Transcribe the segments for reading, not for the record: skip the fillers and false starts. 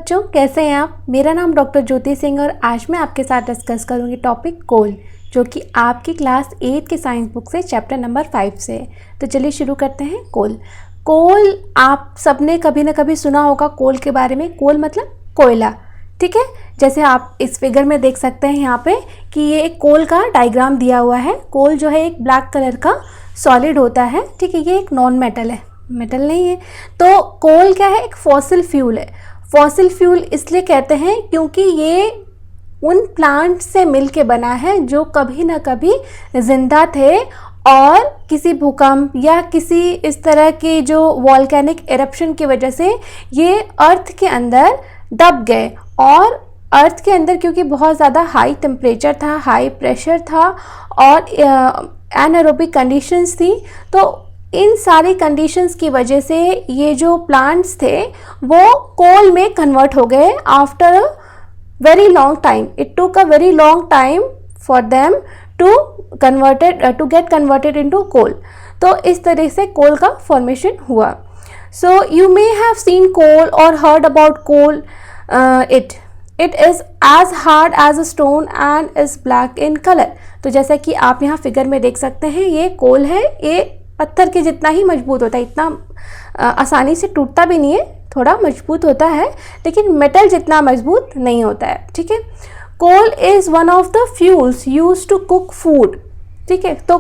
बच्चों, कैसे हैं आप। मेरा नाम डॉक्टर ज्योति सिंह और आज मैं आपके साथ डिस्कस करूंगी टॉपिक कोल, जो कि आपकी क्लास 8 की साइंस बुक से चैप्टर नंबर 5 से है। तो चलिए शुरू करते हैं। कोल आप सबने कभी ना कभी सुना होगा कोल के बारे में। कोल मतलब कोयला, ठीक है। जैसे आप इस फिगर में देख सकते हैं यहाँ पे कि ये एक कोल का डायग्राम दिया हुआ है। कोल जो है एक ब्लैक कलर का सॉलिड होता है, ठीक है। ये एक नॉन मेटल है, मेटल नहीं है। तो कोल क्या है, एक फॉसिल फ्यूल है। फॉसिल फ्यूल इसलिए कहते हैं क्योंकि ये उन प्लांट से मिल के बना है जो कभी ना कभी जिंदा थे और किसी भूकंप या किसी इस तरह के जो वॉल्केनिक एरप्शन की वजह से ये अर्थ के अंदर दब गए। और अर्थ के अंदर क्योंकि बहुत ज़्यादा हाई टेम्परेचर था, हाई प्रेशर था और एनारोबिक कंडीशंस थी, तो इन सारी कंडीशंस की वजह से ये जो प्लांट्स थे वो कोल में कन्वर्ट हो गए after a very long time. It took a very long time for them to get converted into coal. तो इस तरह से कोल का फॉर्मेशन हुआ। So you may have seen coal और heard about coal. It is as hard as a stone and is black in colour. तो जैसा कि आप यहाँ फिगर में देख सकते हैं, ये कोल है, ये पत्थर के जितना ही मजबूत होता है। इतना आसानी से टूटता भी नहीं है, थोड़ा मजबूत होता है, लेकिन मेटल जितना मजबूत नहीं होता है, ठीक है। Coal is one of the fuels use to cook food, ठीक है। तो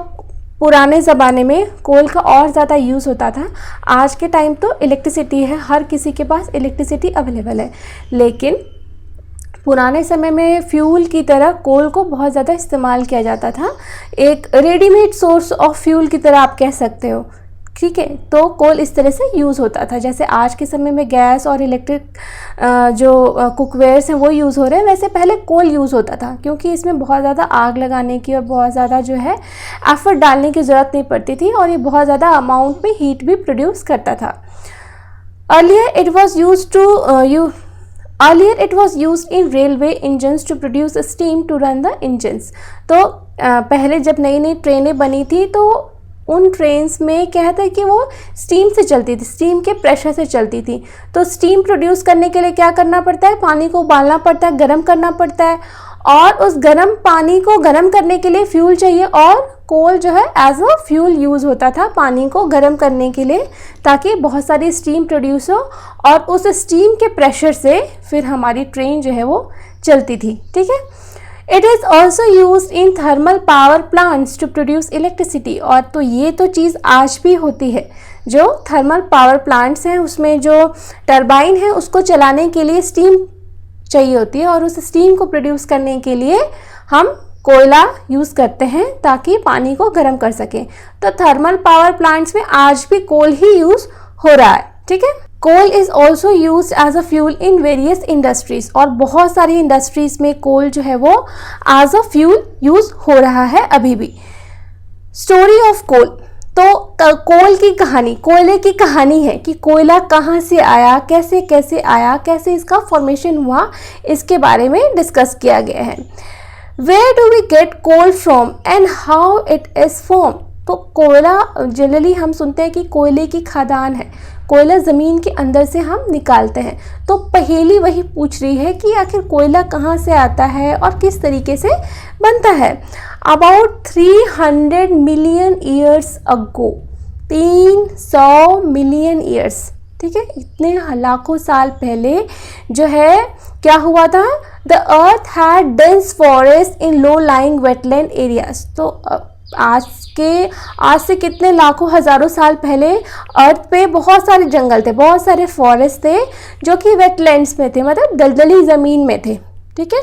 पुराने ज़माने में कोल का और ज़्यादा यूज़ होता था। आज के टाइम तो इलेक्ट्रिसिटी है, हर किसी के पास इलेक्ट्रिसिटी अवेलेबल है, लेकिन पुराने समय में फ्यूल की तरह कोल को बहुत ज़्यादा इस्तेमाल किया जाता था। एक रेडीमेड सोर्स ऑफ फ्यूल की तरह आप कह सकते हो, ठीक है। तो कोल इस तरह से यूज़ होता था। जैसे आज के समय में गैस और इलेक्ट्रिक जो कुकवेयर्स हैं वो यूज़ हो रहे हैं, वैसे पहले कोल यूज़ होता था, क्योंकि इसमें बहुत ज़्यादा आग लगाने की और बहुत ज़्यादा जो है एफर्ट डालने की ज़रूरत नहीं पड़ती थी और ये बहुत ज़्यादा अमाउंट में हीट भी प्रोड्यूस करता था। Earlier it was used in railway engines to produce steam to run the engines. तो पहले जब नई नई ट्रेनें बनी थी तो उन ट्रेन्स में क्या था कि वो स्टीम से चलती थी, स्टीम के प्रेशर से चलती थी। तो स्टीम प्रोड्यूस करने के लिए क्या करना पड़ता है, पानी को उबालना पड़ता है, गर्म करना पड़ता है, और उस गर्म पानी को गर्म करने के लिए फ्यूल चाहिए। और कोल जो है एज अ फ्यूल यूज़ होता था पानी को गर्म करने के लिए, ताकि बहुत सारी स्टीम प्रोड्यूस हो और उस स्टीम के प्रेशर से फिर हमारी ट्रेन जो है वो चलती थी, ठीक है। It is also use in thermal power plants to produce electricity. और तो ये तो चीज़ आज भी होती है, जो थर्मल पावर प्लांट्स हैं उसमें जो टरबाइन है उसको चलाने के लिए स्टीम चाहिए होती है, और उस स्टीम को प्रोड्यूस करने के लिए हम कोयला यूज़ करते हैं ताकि पानी को गर्म कर सकें। तो थर्मल पावर प्लांट्स में आज भी कोल ही यूज़ हो रहा है, ठीक है। Coal is also use as a fuel in various industries, और बहुत सारी इंडस्ट्रीज में कोल जो है वो एज अ फ्यूल यूज़ हो रहा है अभी भी। स्टोरी ऑफ कोल, तो कोल की कहानी, कोयले की कहानी है कि कोयला कहाँ से आया, कैसे कैसे आया, कैसे इसका फॉर्मेशन हुआ, इसके बारे में डिस्कस किया गया है। Where do we get coal from and how it is form. तो कोयला जनरली हम सुनते हैं कि कोयले की खदान है, कोयला ज़मीन के अंदर से हम निकालते हैं। तो पहेली वही पूछ रही है कि आखिर कोयला कहाँ से आता है और किस तरीके से बनता है। About 300 million years ago, 300 million years, ठीक है, इतने लाखों साल पहले जो है क्या हुआ था, the earth had dense forest in low lying wetland areas. तो आज से कितने लाखों हज़ारों साल पहले अर्थ पे बहुत सारे जंगल थे, बहुत सारे फॉरेस्ट थे जो कि वेटलैंड्स में थे, मतलब दलदली ज़मीन में थे, ठीक है।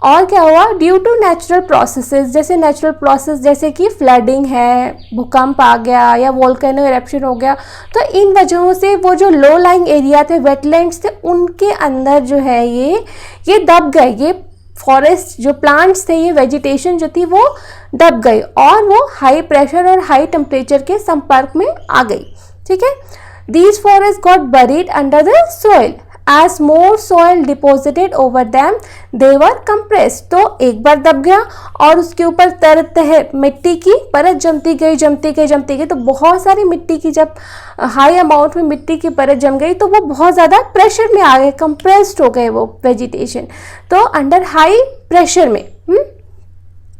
और क्या हुआ, ड्यू टू नेचुरल प्रोसेसेस, जैसे नेचुरल प्रोसेस जैसे कि फ्लडिंग है, भूकंप आ गया या वोल्केनो एरप्शन हो गया, तो इन वजहों से वो जो लो लाइंग एरिया थे, वेटलैंड्स थे, उनके अंदर जो है ये दब गए। ये फॉरेस्ट जो प्लांट्स थे, ये वेजिटेशन जो थी वो दब गई और वो हाई प्रेशर और हाई टेम्परेचर के संपर्क में आ गई, ठीक है। These forest got buried under the soil as more soil deposited over them they were compressed। तो एक बार दब गया और उसके ऊपर तरह मिट्टी की परत जमती गई, तो बहुत सारी मिट्टी की, जब हाई अमाउंट में मिट्टी की परत जम गई तो वो बहुत ज़्यादा प्रेशर में आ गए, कंप्रेस्ड हो गए वो वेजिटेशन। तो अंडर हाई प्रेशर में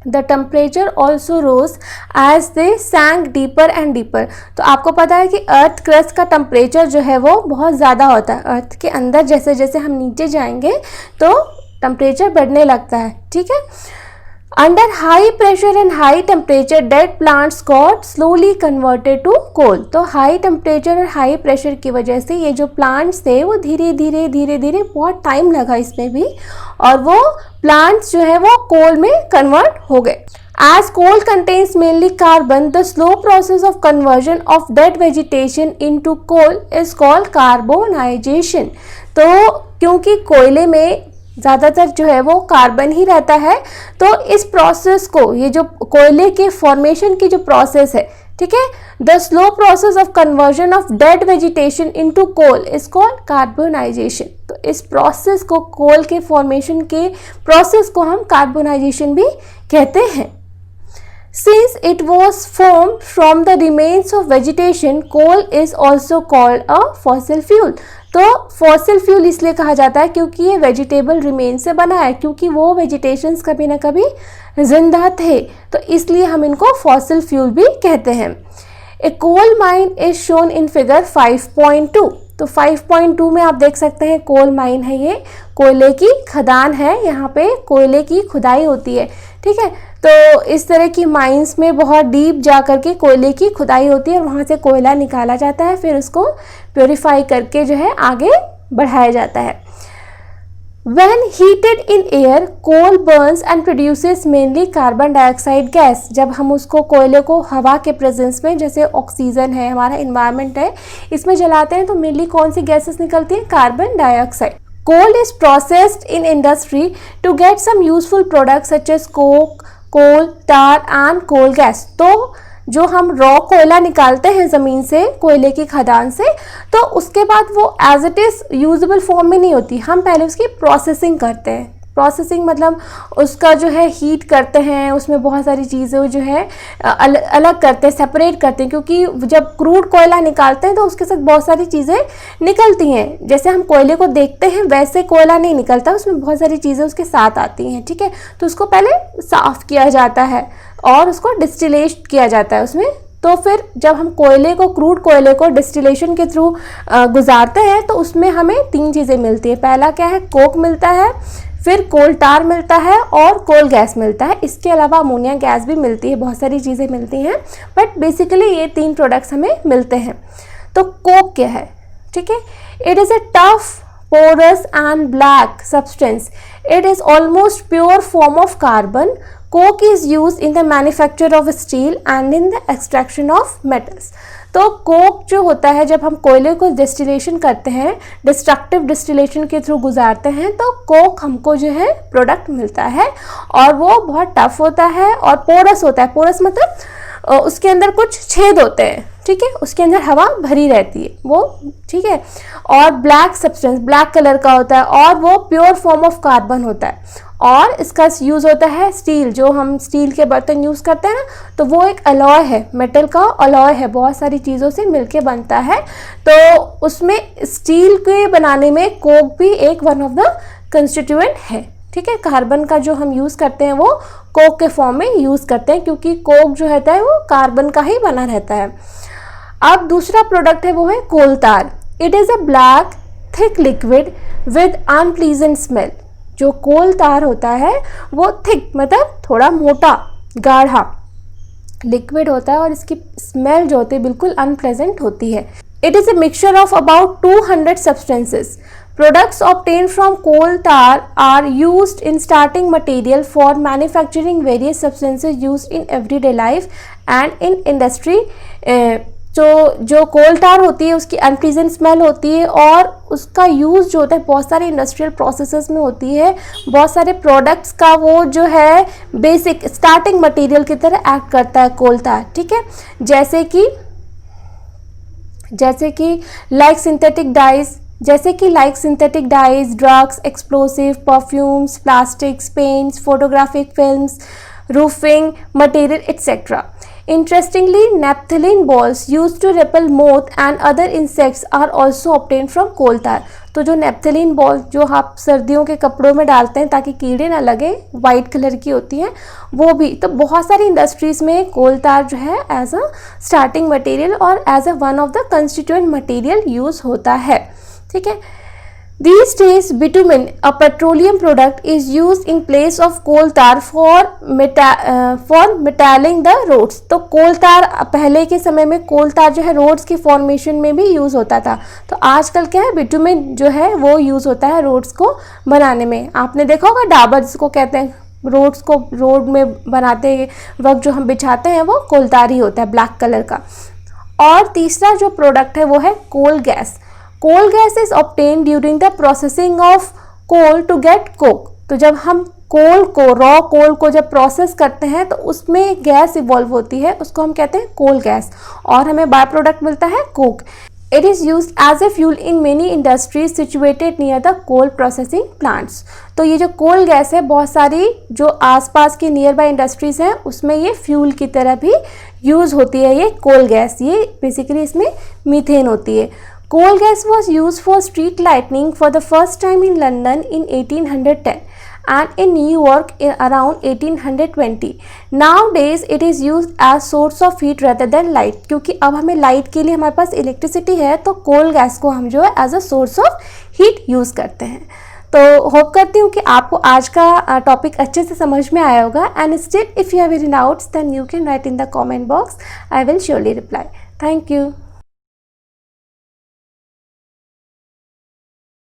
the temperature also rose as they sank deeper and deeper. तो आपको पता है कि अर्थ क्रस्ट का टेम्परेचर जो है वो बहुत ज़्यादा होता है। अर्थ के अंदर जैसे जैसे हम नीचे जाएंगे तो टेम्परेचर बढ़ने लगता है, ठीक है। Under high pressure and high temperature dead plants got slowly converted to coal. तो हाई टेम्परेचर और हाई प्रेशर की वजह से ये जो प्लांट्स थे वो धीरे धीरे बहुत टाइम लगा इसमें भी, और वो प्लांट्स जो है वो कोल में कन्वर्ट हो गए। As coal contains mainly carbon, the slow process of conversion of dead vegetation into coal is called carbonization। तो क्योंकि कोयले में ज़्यादातर जो है वो कार्बन ही रहता है, तो इस प्रोसेस को, ये जो कोयले के फॉर्मेशन की जो प्रोसेस है, ठीक है, the slow process of conversion of dead vegetation into coal is called carbonisation. तो इस प्रोसेस को, कोल के फॉर्मेशन के प्रोसेस को हम कार्बोनाइजेशन भी कहते हैं। Since it was formed from the remains of vegetation, coal is also called a fossil fuel। तो फॉसिल फ्यूल इसलिए कहा जाता है क्योंकि ये वेजिटेबल रिमेन से बना है, क्योंकि वो वेजिटेशंस कभी ना कभी जिंदा थे, तो इसलिए हम इनको फॉसिल फ्यूल भी कहते हैं। A coal mine is shown in figure 5.2। तो 5.2 में आप देख सकते हैं कोल माइन है, ये कोयले की खदान है, यहाँ पे कोयले की खुदाई होती है, ठीक है। तो इस तरह की माइंस में बहुत डीप जा करके कोयले की खुदाई होती है और वहाँ से कोयला निकाला जाता है, फिर उसको प्योरीफाई करके जो है आगे बढ़ाया जाता है। When heated in air, coal burns and produces mainly carbon dioxide gas। जब हम उसको, कोयले को हवा के प्रेजेंस में, जैसे ऑक्सीजन है, हमारा इन्वायरमेंट है, इसमें जलाते हैं तो मेनली कौन सी गैसेस निकलती हैं? Carbon dioxide. Coal is processed in industry to get some useful products such as coke, coal, tar and coal gas। तो जो हम रॉ कोयला निकालते हैं ज़मीन से, कोयले की खदान से, तो उसके बाद वो as it is usable form में नहीं होती, हम पहले उसकी प्रोसेसिंग करते हैं। प्रोसेसिंग मतलब उसका जो है हीट करते हैं, उसमें बहुत सारी चीज़ें जो है अलग करते हैं, सेपरेट करते हैं, क्योंकि जब क्रूड कोयला निकालते हैं तो उसके साथ बहुत सारी चीज़ें निकलती हैं। जैसे हम कोयले को देखते हैं वैसे कोयला नहीं निकलता, उसमें बहुत सारी चीज़ें उसके साथ आती हैं, ठीक है। तो उसको पहले साफ़ किया जाता है और उसको डिस्टिलेट किया जाता है उसमें। तो फिर जब हम कोयले को, क्रूड कोयले को डिस्टिलेशन के थ्रू गुजारते हैं तो उसमें हमें 3 चीज़ें मिलती है। पहला क्या है? कोक मिलता है, फिर कोल टार मिलता है और कोल गैस मिलता है। इसके अलावा अमोनिया गैस भी मिलती है, बहुत सारी चीज़ें मिलती हैं, बट बेसिकली ये 3 प्रोडक्ट्स हमें मिलते हैं। तो कोक क्या है? ठीक है, it is a tough, porous and black substance. It is almost pure form of carbon. Coke is used in the manufacture of steel and in the extraction of metals. तो Coke जो होता है, जब हम कोयले को डिस्टिलेशन करते हैं, डिस्ट्रक्टिव डिस्टिलेशन के थ्रू गुजारते हैं, तो कोक हमको जो है प्रोडक्ट मिलता है और वो बहुत टफ होता है और पोरस होता है। पोरस मतलब उसके अंदर कुछ छेद होते हैं, ठीक है, उसके अंदर हवा भरी रहती है वो, ठीक है। और ब्लैक सब्सटेंस, ब्लैक कलर का होता है और वो प्योर फॉर्म ऑफ कार्बन होता है। और इसका यूज़ होता है स्टील, जो हम स्टील के बर्तन यूज़ करते हैं ना, तो वो एक अलॉय है, मेटल का अलॉय है, बहुत सारी चीज़ों से मिलके बनता है। तो उसमें स्टील के बनाने में कोक भी एक वन ऑफ द कंस्टिट्यूएंट है, ठीक है। कार्बन का जो हम यूज़ करते हैं वो कोक के फॉर्म में यूज़ करते हैं, क्योंकि कोक जो रहता है वो कार्बन का ही बना रहता है। अब दूसरा प्रोडक्ट है वो है कोल तार। It is a black thick liquid with unpleasant smell. जो कोल तार होता है वो थिक मतलब थोड़ा मोटा, गाढ़ा लिक्विड होता है और इसकी स्मेल जो होती है बिल्कुल अनप्लेजेंट होती है। It is a mixture of about 200 substances. Products obtained from coal tar are used in starting material for manufacturing various substances used in everyday life and in industry। जो कोल टार होती है उसकी अनप्लीजेंट स्मेल होती है और उसका यूज़ जो होता है बहुत सारे इंडस्ट्रियल प्रोसेसेस में होती है। बहुत सारे प्रोडक्ट्स का वो जो है बेसिक स्टार्टिंग मटेरियल की तरह एक्ट करता है कोल टार, ठीक है। जैसे कि लाइक सिंथेटिक डाइज, जैसे कि like synthetic dies, drugs, explosive, perfumes, plastics, paints, photographic films, roofing material, etc. Interestingly, naphthalene balls used to repel moth and other insects are also obtained from coal tar. तो जो naphthalene ball जो आप सर्दियों के कपड़ों में डालते हैं ताकि कीड़े ना लगे, वाइट कलर की होती हैं, वो भी तो बहुत सारी इंडस्ट्रीज़ में कोल तार जो है एज अ स्टार्टिंग मटेरियल और as a one of the constituent material use होता है। ठीक है। These days, bitumen, a petroleum product, is used in place of coal tar for metalling the roads. तो कोल तार पहले के समय में कोल तार जो है रोड्स के फॉर्मेशन में भी यूज़ होता था। तो आजकल क्या है, बिटुमेन जो है वो यूज़ होता है रोड्स को बनाने में। आपने देखा होगा डाबर जिसको कहते हैं, रोड्स को रोड में बनाते वक्त जो हम बिछाते हैं वो कोल तार ही होता है, ब्लैक कलर का। और तीसरा जो प्रोडक्ट है वो है coal gas. Coal gas is obtain during the processing of coal to get coke. तो जब हम कोल को, रॉ कोल को जब प्रोसेस करते हैं तो उसमें गैस इवॉल्व होती है, उसको हम कहते हैं कोल गैस, और हमें बाय प्रोडक्ट मिलता है coke. It is use as a fuel in many industries situated near the coal processing plants. तो ये जो कोल गैस है बहुत सारी जो आसपास की नियर बाय इंडस्ट्रीज हैं उसमें ये फ्यूल की तरह भी यूज़ होती है। ये कोल गैस, ये बेसिकली इसमें मीथेन होती है। Coal gas was used for street lighting for the first time in London in 1810 and in New York in around 1820. Nowadays it is used as source of heat rather than light, क्योंकि अब हमें light के लिए हमारे पास electricity है तो कोल gas को हम जो है as a source of heat use करते हैं। तो होप करती हूँ कि आपको आज का टॉपिक अच्छे से समझ में आया होगा। And still if you have any doubts then you can write in the comment box, I will surely reply. Thank you.